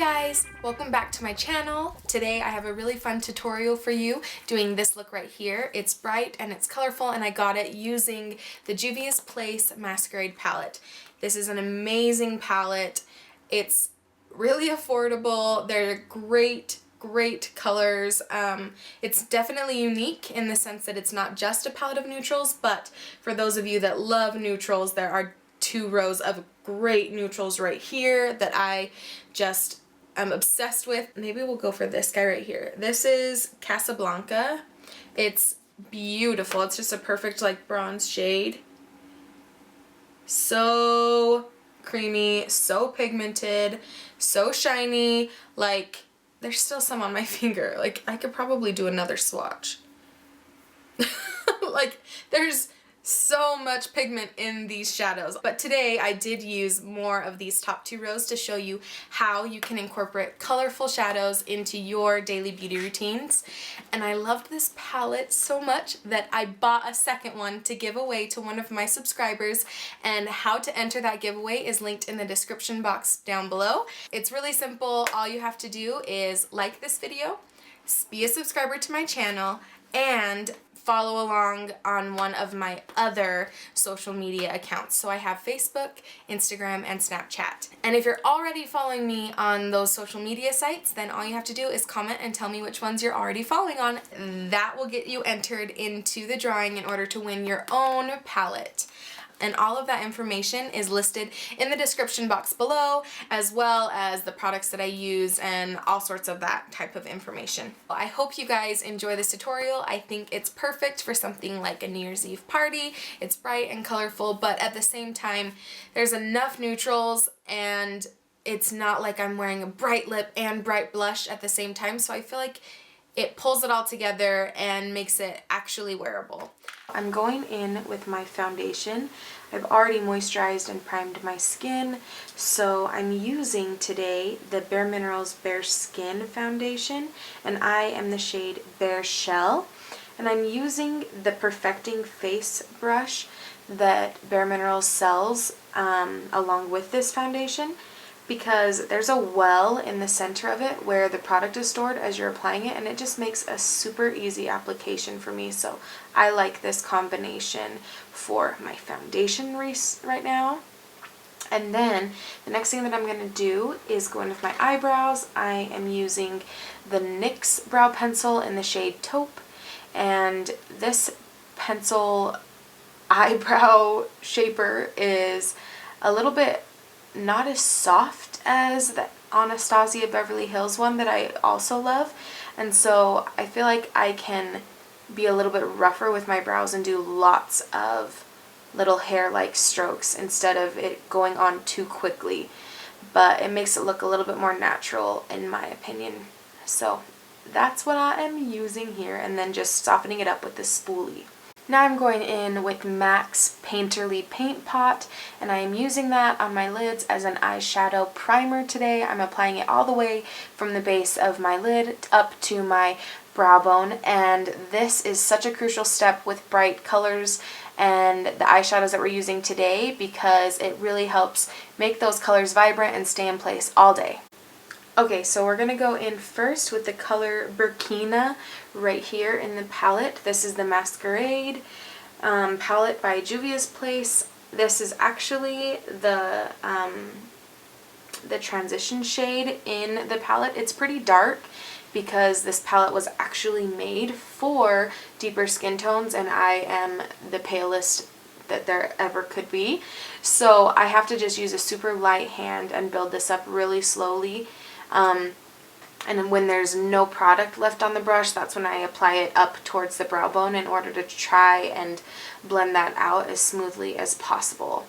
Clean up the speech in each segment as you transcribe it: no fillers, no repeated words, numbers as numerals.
guys, welcome back to my channel. Today I have a really fun tutorial for you doing this look right here. It's bright and it's colorful and I got it using the Juvias Place Masquerade palette. This is an amazing palette. It's really affordable. They're great colors. It's definitely unique in the sense that it's not just a palette of neutrals, but for those of you that love neutrals, there are two rows of great neutrals right here that I just am obsessed with. Maybe we'll go for this guy right here. This is Casablanca. It's beautiful. It's just a perfect like bronze shade. So creamy, so pigmented, so shiny. Like, there's still some on my finger. Like, I could probably do another swatch. Like, there's so much pigment in these shadows. But today I did use more of these top two rows to show you how you can incorporate colorful shadows into your daily beauty routines. And I loved this palette so much that I bought a second one to give away to one of my subscribers, and how to enter that giveaway is linked in the description box down below. It's really simple. All you have to do is like this video, be a subscriber to my channel, and follow along on one of my other social media accounts. So I have Facebook, Instagram, and Snapchat. And if you're already following me on those social media sites, then all you have to do is comment and tell me which ones you're already following on. That will get you entered into the drawing in order to win your own palette. And all of that information is listed in the description box below, as well as the products that I use and all sorts of that type of information. I hope you guys enjoy this tutorial. I think it's perfect for something like a New Year's Eve party. It's bright and colorful, but at the same time, there's enough neutrals and it's not like I'm wearing a bright lip and bright blush at the same time, so I feel like it pulls it all together and makes it actually wearable. I'm going in with my foundation. I've already moisturized and primed my skin, so I'm using today the Bare Minerals Bare Skin foundation, and I am the shade Bare Shell. And I'm using the Perfecting Face brush that Bare Minerals sells along with this foundation, because there's a well in the center of it where the product is stored as you're applying it, and it just makes a super easy application for me. So I like this combination for my foundation right now. And then the next thing that I'm going to do is go in with my eyebrows. I am using the NYX brow pencil in the shade Taupe, and this pencil eyebrow shaper is a little bit not as soft as the Anastasia Beverly Hills one that I also love, and so I feel like I can be a little bit rougher with my brows and do lots of little hair-like strokes instead of it going on too quickly, but it makes it look a little bit more natural in my opinion. So that's what I am using here, and then just softening it up with this spoolie. Now I'm going in with MAC's Painterly Paint Pot, and I am using that on my lids as an eyeshadow primer today. I'm applying it all the way from the base of my lid up to my brow bone, and this is such a crucial step with bright colors and the eyeshadows that we're using today, because it really helps make those colors vibrant and stay in place all day. Okay, so we're going to go in first with the color Burkina right here in the palette. This is the Masquerade palette by Juvias Place. This is actually the transition shade in the palette. It's pretty dark because this palette was actually made for deeper skin tones, and I am the palest that there ever could be. So I have to just use a super light hand and build this up really slowly. And when there's no product left on the brush, that's when I apply it up towards the brow bone in order to try and blend that out as smoothly as possible.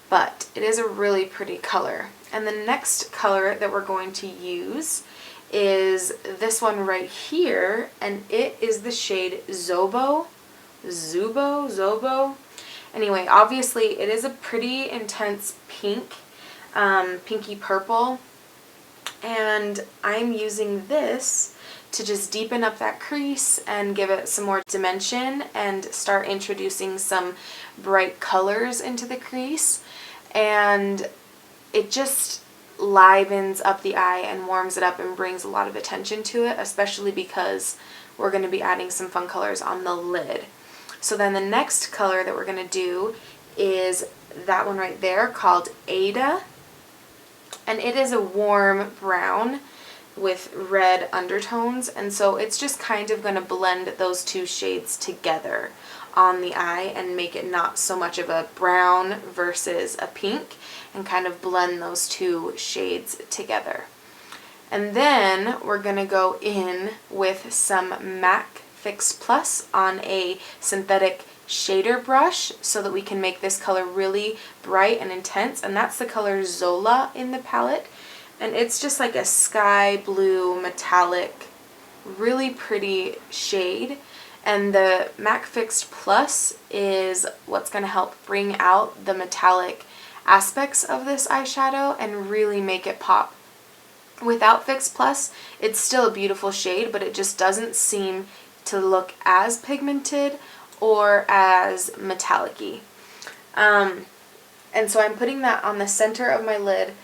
But it is a really pretty color. And the next color that we're going to use is this one right here, and it is the shade Zobo. Anyway, obviously it is a pretty intense pink, pinky purple. And I'm using this to just deepen up that crease and give it some more dimension and start introducing some bright colors into the crease. And it just livens up the eye and warms it up and brings a lot of attention to it, especially because we're going to be adding some fun colors on the lid. So then the next color that we're going to do is that one right there called Ada, and it is a warm brown with red undertones, and so it's just kind of going to blend those two shades together on the eye and make it not so much of a brown versus a pink, and kind of blend those two shades together. And then we're going to go in with some MAC Fix Plus on a synthetic shader brush so that we can make this color really bright and intense, and that's the color Zola in the palette. And it's just like a sky blue metallic, really pretty shade. And the MAC Fix Plus is what's going to help bring out the metallic aspects of this eyeshadow and really make it pop. Without Fix Plus, it's still a beautiful shade, but it just doesn't seem to look as pigmented or as metallic-y. And so I'm putting that on the center of my lid.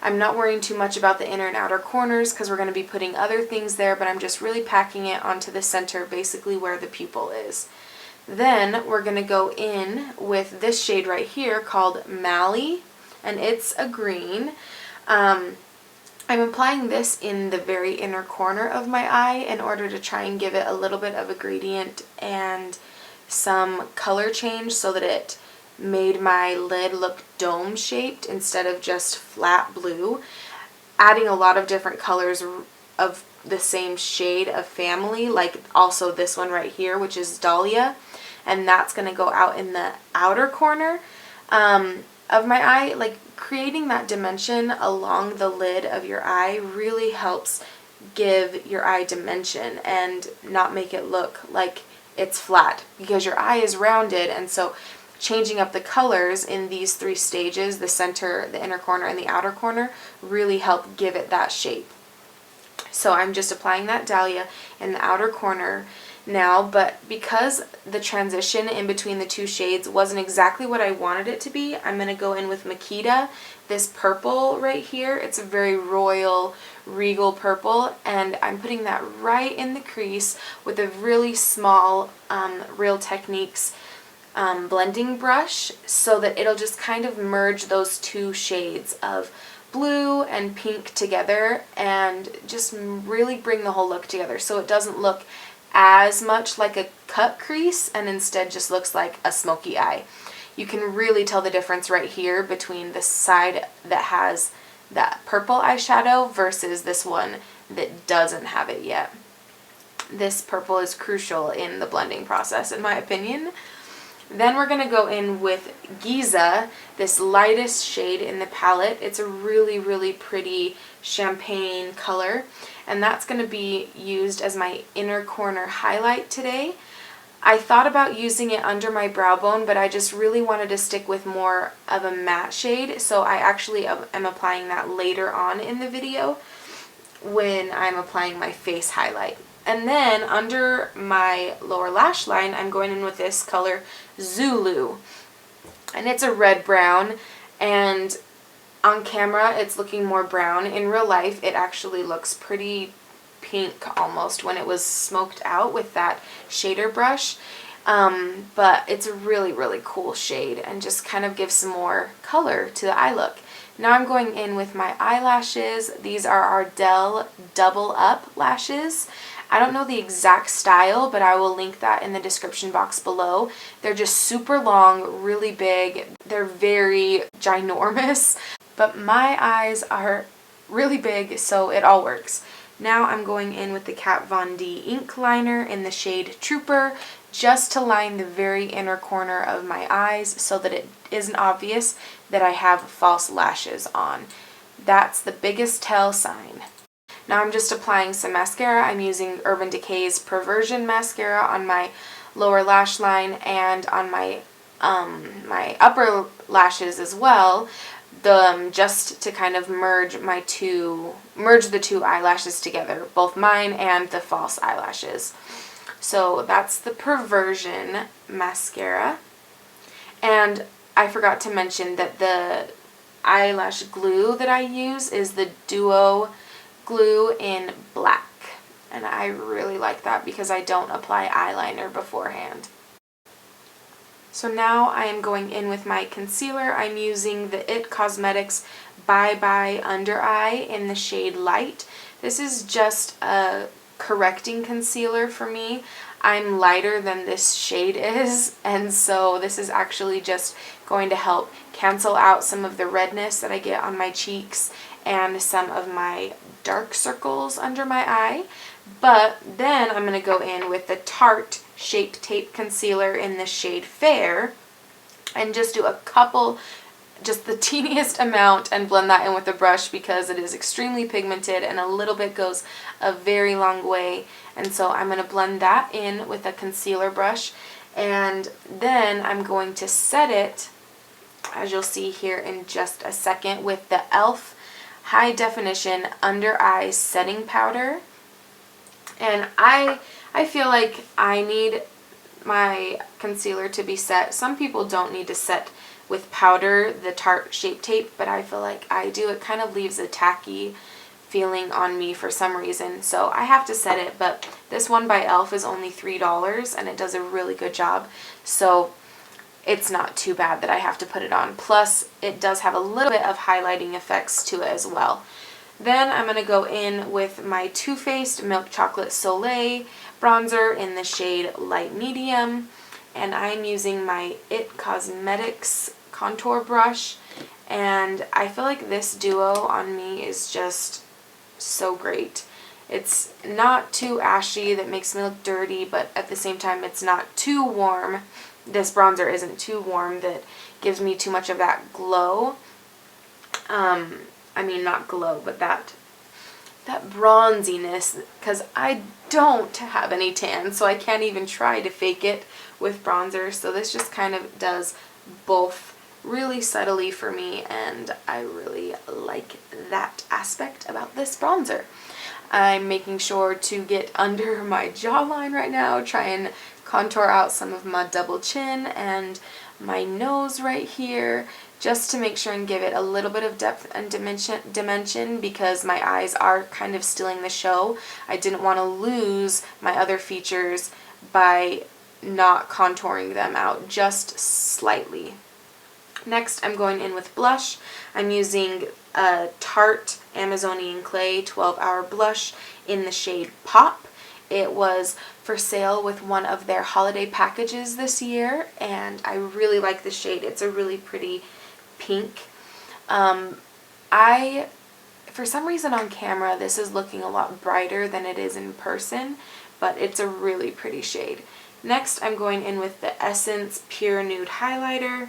I'm not worrying too much about the inner and outer corners because we're going to be putting other things there, but I'm just really packing it onto the center, basically where the pupil is. Then we're going to go in with this shade right here called Mally, and it's a green. I'm applying this in the very inner corner of my eye in order to try and give it a little bit of a gradient and some color change so that it made my lid look dome shaped instead of just flat blue. Adding a lot of different colors of the same shade of family, like also this one right here, which is Dahlia, and that's going to go out in the outer corner of my eye. Like, creating that dimension along the lid of your eye really helps give your eye dimension and not make it look like it's flat, because your eye is rounded, and so changing up the colors in these three stages, the center, the inner corner, and the outer corner, really help give it that shape. So I'm just applying that Dahlia in the outer corner now, but because the transition in between the two shades wasn't exactly what I wanted it to be, I'm going to go in with Makita, this purple right here. It's a very royal, regal purple, and I'm putting that right in the crease with a really small Real Techniques blending brush so that it'll just kind of merge those two shades of blue and pink together and just really bring the whole look together so it doesn't look as much like a cut crease and instead just looks like a smoky eye. You can really tell the difference right here between the side that has that purple eyeshadow versus this one that doesn't have it yet. This purple is crucial in the blending process, in my opinion. Then we're going to go in with Giza, this lightest shade in the palette. It's a really, really pretty champagne color, and that's going to be used as my inner corner highlight today. I thought about using it under my brow bone, but I just really wanted to stick with more of a matte shade, so I actually am applying that later on in the video when I'm applying my face highlight. And then under my lower lash line, I'm going in with this color Zulu. And it's a red brown, and on camera it's looking more brown. In real life it actually looks pretty pink almost when it was smoked out with that shader brush. But it's a really, really cool shade and just kind of gives some more color to the eye look. Now I'm going in with my eyelashes. These are Ardell Double Up lashes. I don't know the exact style, but I will link that in the description box below. They're just super long, really big. They're very ginormous, but my eyes are really big, so it all works. Now I'm going in with the Kat Von D ink liner in the shade Trooper, just to line the very inner corner of my eyes so that it isn't obvious that I have false lashes on. That's the biggest tell sign. Now I'm just applying some mascara. I'm using Urban Decay's Perversion mascara on my lower lash line and on my my upper lashes as well, just to kind of merge the two eyelashes together, both mine and the false eyelashes. So that's the Perversion mascara. And I forgot to mention that the eyelash glue that I use is the Duo glue in black. And I really like that because I don't apply eyeliner beforehand. So now I am going in with my concealer. I'm using the IT Cosmetics Bye Bye Under Eye in the shade Light. This is just a correcting concealer for me. I'm lighter than this shade is, and so this is actually just going to help cancel out some of the redness that I get on my cheeks and some of my dark circles under my eye. But then I'm going to go in with the Tarte Shape Tape Concealer in the shade Fair and just do a couple, just the teeniest amount, and blend that in with a brush because it is extremely pigmented and a little bit goes a very long way. And so I'm going to blend that in with a concealer brush, and then I'm going to set it, as you'll see here in just a second, with the e.l.f. High Definition Under Eye Setting Powder. And I feel like I need my concealer to be set. Some people don't need to set with powder, the Tarte Shape Tape, but I feel like I do. It kind of leaves a tacky feeling on me for some reason, so I have to set it. But this one by e.l.f. is only $3 and it does a really good job, so it's not too bad that I have to put it on. Plus it does have a little bit of highlighting effects to it as well. Then I'm going to go in with my Too Faced Milk Chocolate Soleil bronzer in the shade Light Medium, and I'm using my IT Cosmetics contour brush, and I feel like this duo on me is just so great. It's not too ashy that makes me look dirty, but at the same time it's not too warm. This bronzer isn't too warm that gives me too much of that glow. I mean, not glow, but that bronziness, because I don't have any tan, so I can't even try to fake it with bronzer. So this just kind of does both really subtly for me, and I really like that aspect about this bronzer. I'm making sure to get under my jawline right now, try and contour out some of my double chin and my nose right here, just to make sure and give it a little bit of depth and dimension because my eyes are kind of stealing the show. I didn't want to lose my other features by not contouring them out just slightly. Next, I'm going in with blush. I'm using a Tarte Amazonian Clay 12-Hour Blush in the shade Pop. It was for sale with one of their holiday packages this year, and I really like the shade. It's a really pretty pink. For some reason on camera this is looking a lot brighter than it is in person, but it's a really pretty shade. Next, I'm going in with the Essence Pure Nude Highlighter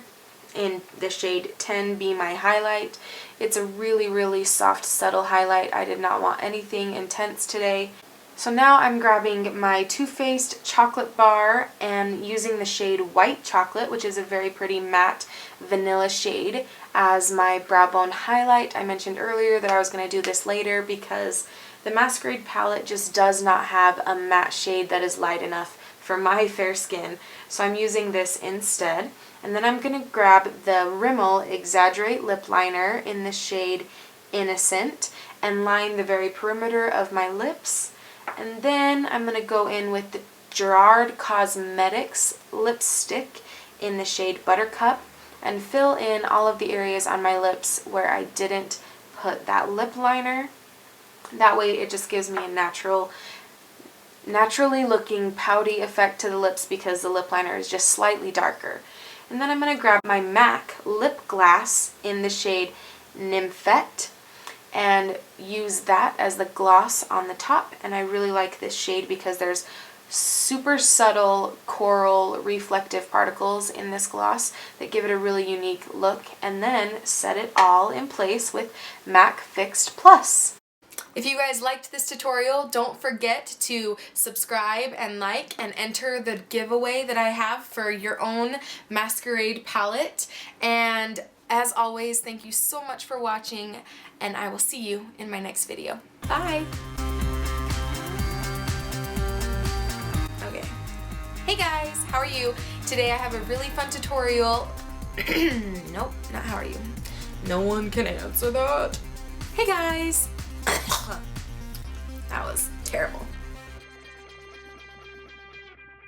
in the shade 10 Be My Highlight. It's a really, really soft, subtle highlight. I did not want anything intense today. So now I'm grabbing my Too Faced Chocolate Bar and using the shade White Chocolate, which is a very pretty matte vanilla shade, as my brow bone highlight. I mentioned earlier that I was going to do this later because the Masquerade palette just does not have a matte shade that is light enough for my fair skin, so I'm using this instead. And then I'm going to grab the Rimmel Exaggerate Lip Liner in the shade Innocent and line the very perimeter of my lips. And then I'm going to go in with the Gerard Cosmetics lipstick in the shade Buttercup and fill in all of the areas on my lips where I didn't put that lip liner. That way it just gives me a naturally looking pouty effect to the lips because the lip liner is just slightly darker. And then I'm going to grab my MAC lip gloss in the shade Nymphette and use that as the gloss on the top. And I really like this shade because there's super subtle coral reflective particles in this gloss that give it a really unique look, and then set it all in place with MAC Fixed Plus. If you guys liked this tutorial, don't forget to subscribe and like and enter the giveaway that I have for your own Masquerade palette. And as always, thank you so much for watching, and I will see you in my next video. Bye! Okay. Hey guys, how are you? Today I have a really fun tutorial. Nope, not how are you. No one can answer that. Hey guys! That was terrible.